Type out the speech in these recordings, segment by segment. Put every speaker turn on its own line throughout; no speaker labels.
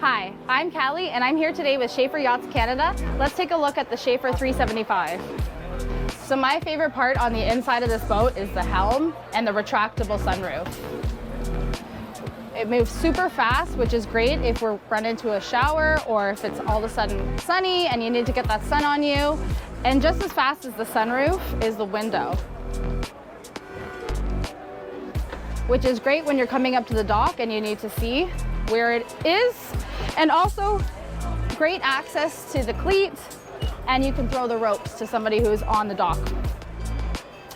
Hi, I'm Cali and I'm here today with Schaefer Yachts Canada. Let's take a look at the Schaefer 375. So my favorite part on the inside of this boat is the helm and the retractable sunroof. It moves super fast, which is great if we're run into a shower or if it's all of a sudden sunny and you need to get that sun on you. And just as fast as the sunroof is the window, which is great when you're coming up to the dock and you need to see where it is. And also great access to the cleat, and you can throw the ropes to somebody who's on the dock.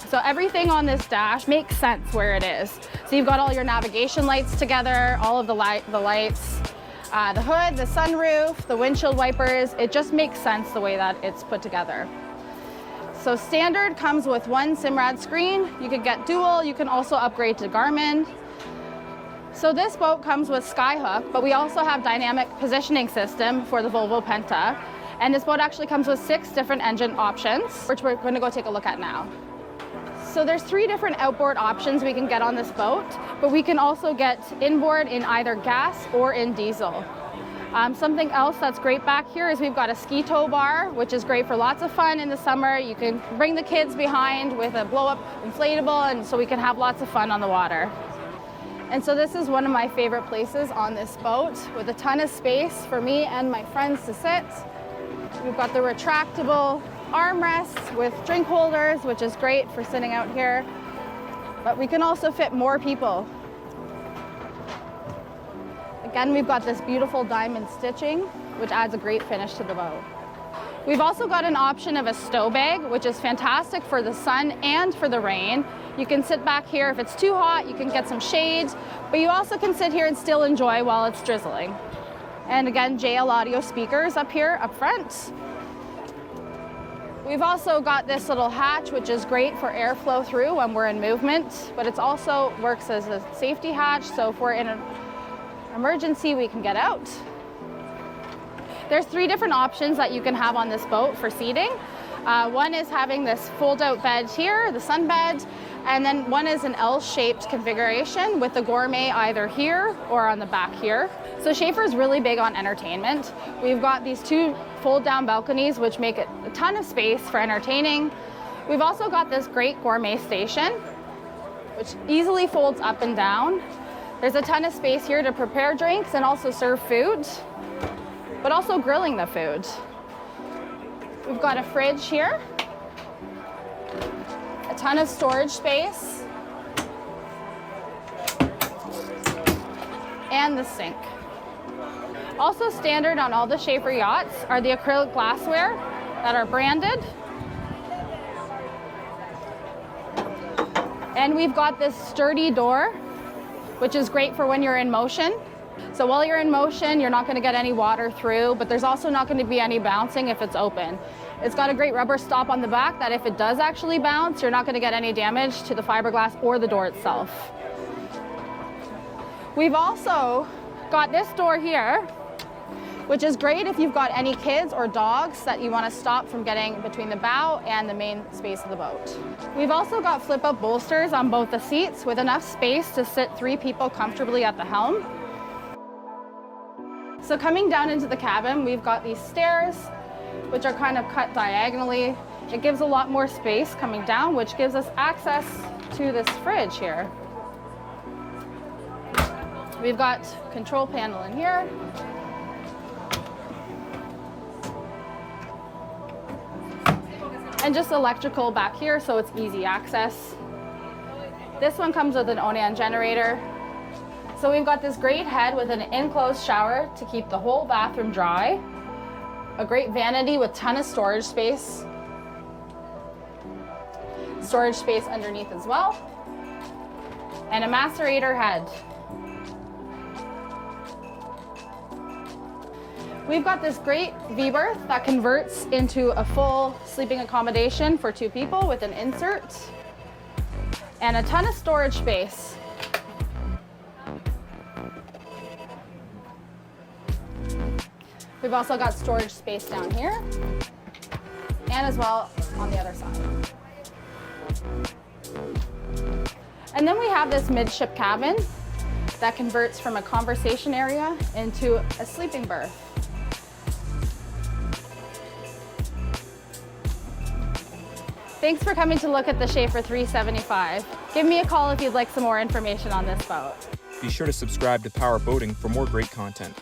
So everything on this dash makes sense where it is. So you've got all your navigation lights together, all of the lights, the hood, the sunroof, the windshield wipers. It just makes sense the way that it's put together. So standard comes with one SIMRAD screen. You could get dual, you can also upgrade to Garmin. So this boat comes with Skyhook, but we also have dynamic positioning system for the Volvo Penta. And this boat actually comes with 6 different engine options, which we're going to go take a look at now. So there's 3 different outboard options we can get on this boat, but we can also get inboard in either gas or in diesel. Something else that's great back here is we've got a ski tow bar, which is great for lots of fun in the summer. You can bring the kids behind with a blow-up inflatable, and so we can have lots of fun on the water. And so this is one of my favorite places on this boat, with a ton of space for me and my friends to sit. We've got the retractable armrests with drink holders, which is great for sitting out here. But we can also fit more people. Again, we've got this beautiful diamond stitching, which adds a great finish to the boat. We've also got an option of a stow bag, which is fantastic for the sun and for the rain. You can sit back here. If it's too hot, you can get some shade, but you also can sit here and still enjoy while it's drizzling. And again, JL audio speakers up here, up front. We've also got this little hatch, which is great for airflow through when we're in movement, but it also works as a safety hatch, so if we're in an emergency, we can get out. There's 3 different options that you can have on this boat for seating. One is having this fold-out bed here, the sun bed, and then one is an L-shaped configuration with the gourmet either here or on the back here. So Schaefer's really big on entertainment. We've got these 2 fold-down balconies, which make it a ton of space for entertaining. We've also got this great gourmet station, which easily folds up and down. There's a ton of space here to prepare drinks and also serve food, but also grilling the food. We've got a fridge here, a ton of storage space, and the sink. Also standard on all the Schaefer yachts are the acrylic glassware that are branded. And we've got this sturdy door, which is great for when you're in motion. So while you're in motion, you're not going to get any water through, but there's also not going to be any bouncing if it's open. It's got a great rubber stop on the back that if it does actually bounce, you're not going to get any damage to the fiberglass or the door itself. We've also got this door here, which is great if you've got any kids or dogs that you want to stop from getting between the bow and the main space of the boat. We've also got flip-up bolsters on both the seats with enough space to sit 3 people comfortably at the helm. So coming down into the cabin, we've got these stairs, which are kind of cut diagonally. It gives a lot more space coming down, which gives us access to this fridge here. We've got control panel in here. And just electrical back here, so it's easy access. This one comes with an Onan generator. So we've got this great head with an enclosed shower to keep the whole bathroom dry. A great vanity with ton of storage space. Storage space underneath as well. And a macerator head. We've got this great V-berth that converts into a full sleeping accommodation for 2 people with an insert. And a ton of storage space. We've also got storage space down here and as well on the other side. And then we have this midship cabin that converts from a conversation area into a sleeping berth. Thanks for coming to look at the Schaefer 375. Give me a call if you'd like some more information on this boat.
Be sure to subscribe to Power Boating for more great content.